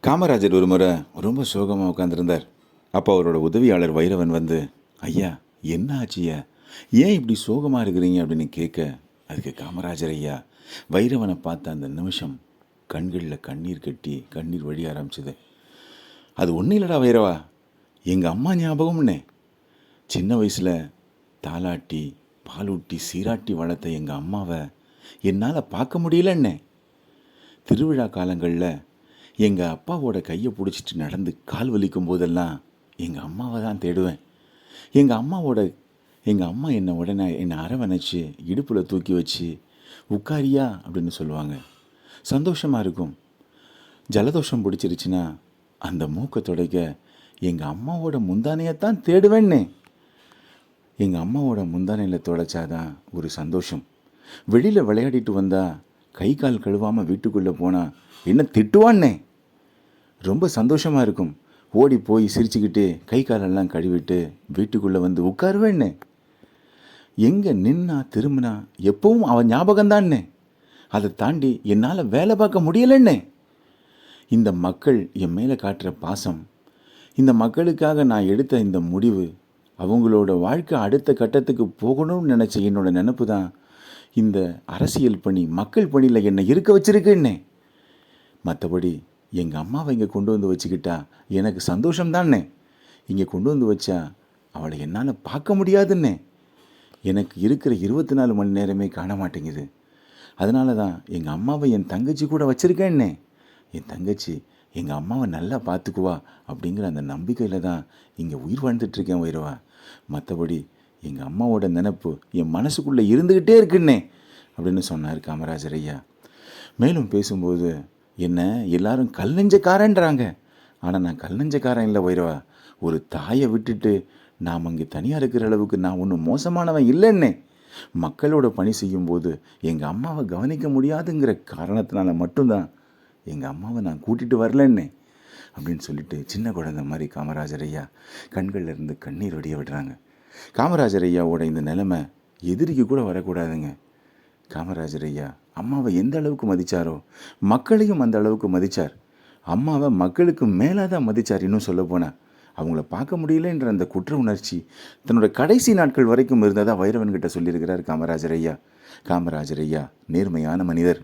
காமராஜர் ஒரு முறை ரொம்ப சோகமாக உட்காந்துருந்தார். அப்போ அவரோட உதவியாளர் வைரவன் வந்து, ஐயா என்ன ஆச்சியா, ஏன் இப்படி சோகமாக இருக்கிறீங்க அப்படின்னு கேட்க, அதுக்கு காமராஜர் ஐயா வைரவனை பார்த்த அந்த நிமிஷம் கண்களில் கண்ணீர் கட்டி கண்ணீர் வழிய ஆரம்பிச்சுது. அது ஒன்றும் இல்லைடா வைரவா, எங்கள் அம்மா ஞாபகம்னே. சின்ன வயசில் தாலாட்டி பாலூட்டி சீராட்டி வளர்த்த எங்கள் அம்மாவை என்னால் பார்க்க முடியலன்னே. திருவிழா காலங்களில் எங்கள் அப்பாவோட கையை பிடிச்சிட்டு நடந்து கால் வலிக்கும் போதெல்லாம் எங்கள் அம்மாவை தான் தேடுவேன். எங்கள் அம்மா என்னை அரவணைச்சு இடுப்பில் தூக்கி வச்சு உட்காரியா அப்படின்னு சொல்லுவாங்க. சந்தோஷமாக இருக்கும். ஜலதோஷம் பிடிச்சிருச்சுன்னா அந்த மூக்கை துடைக்க எங்கள் அம்மாவோட முந்தானையத்தான் தேடுவேன்னே. எங்கள் அம்மாவோட முந்தானையில் துடைச்சாதான் ஒரு சந்தோஷம். வெளியில் விளையாடிட்டு வந்தால் கை கால் கழுவாமல் வீட்டுக்குள்ளே போனால் என்ன திட்டுவான்னே. ரொம்ப சந்தோஷமாக இருக்கும். ஓடி போய் சிரிச்சுக்கிட்டு கை காலெல்லாம் கழுவிட்டு வீட்டுக்குள்ளே வந்து உட்காருவேன்னே. எங்கே நின்னா திரும்பினா எப்பவும் அவன் ஞாபகம்தான்னே. அதை தாண்டி என்னால் வேலை பார்க்க முடியலன்னே. இந்த மக்கள் என் மேலே காட்டுற பாசம், இந்த மக்களுக்காக நான் எடுத்த இந்த முடிவு, அவங்களோட வாழ்க்கை அடுத்த கட்டத்துக்கு போகணும்னு நினச்ச என்னோட நினப்பு தான் இந்த அரசியல் பணி, மக்கள் பணியில் என்னை இருக்க வச்சிருக்கேன்னே. மற்றபடி எங்கள் அம்மாவை இங்கே கொண்டு வந்து வச்சுக்கிட்டா எனக்கு சந்தோஷம்தான்னே. இங்கே கொண்டு வந்து வச்சா அவளை என்னால் பார்க்க முடியாதுன்னே. எனக்கு இருக்கிற 24 மணி நேரமே காண மாட்டேங்குது. அதனால தான் எங்கள் அம்மாவை என் தங்கச்சி கூட வச்சுருக்கேன்னே. என் தங்கச்சி எங்கள் அம்மாவை நல்லா பார்த்துக்குவா அப்படிங்கிற அந்த நம்பிக்கையில் தான் இங்கே உயிர் வாழ்ந்துட்டுருக்கேன் வைரவா. மற்றபடி எங்கள் அம்மாவோட நினப்பு என் மனசுக்குள்ளே இருந்துக்கிட்டே இருக்குன்னே அப்படின்னு சொன்னார் காமராஜர் ஐயா. மேலும் பேசும்போது, என்ன எல்லாரும் கல் நெஞ்சக்காரன்றாங்க, ஆனால் நான் கல் நெஞ்சக்காரன் இல்லை வைரவா. ஒரு தாயை விட்டுட்டு நாம் அங்கே தனியாக இருக்கிற அளவுக்கு நான் ஒன்றும் மோசமானவன் இல்லைன்னே. மக்களோட பணி செய்யும்போது எங்கள் அம்மாவை கவனிக்க முடியாதுங்கிற காரணத்தினால மட்டும்தான் எங்கள் அம்மாவை நான் கூட்டிகிட்டு வரலன்னே அப்படின்னு சொல்லிட்டு சின்ன குழந்தை மாதிரி காமராஜர் ஐயா கண்களில் இருந்து கண்ணீர் வடிய விடுறாங்க. காமராஜர் ஐயாவோட இந்த நிலைமை எதிரிக்கு கூட வரக்கூடாதுங்க. காமராஜர் ஐயா அம்மாவை எந்த அளவுக்கு மதித்தாரோ மக்களையும் அந்த அளவுக்கு மதித்தார். அம்மாவை மக்களுக்கு மேலே தான் மதித்தார். இன்னும் சொல்ல போனால் அவங்கள பார்க்க முடியலன்ற அந்த குற்ற உணர்ச்சி தன்னோட கடைசி நாட்கள் வரைக்கும் இருந்ததாக வைரவன்கிட்ட சொல்லியிருக்கிறார் காமராஜர் ஐயா. காமராஜர் ஐயா நேர்மையான மனிதர்.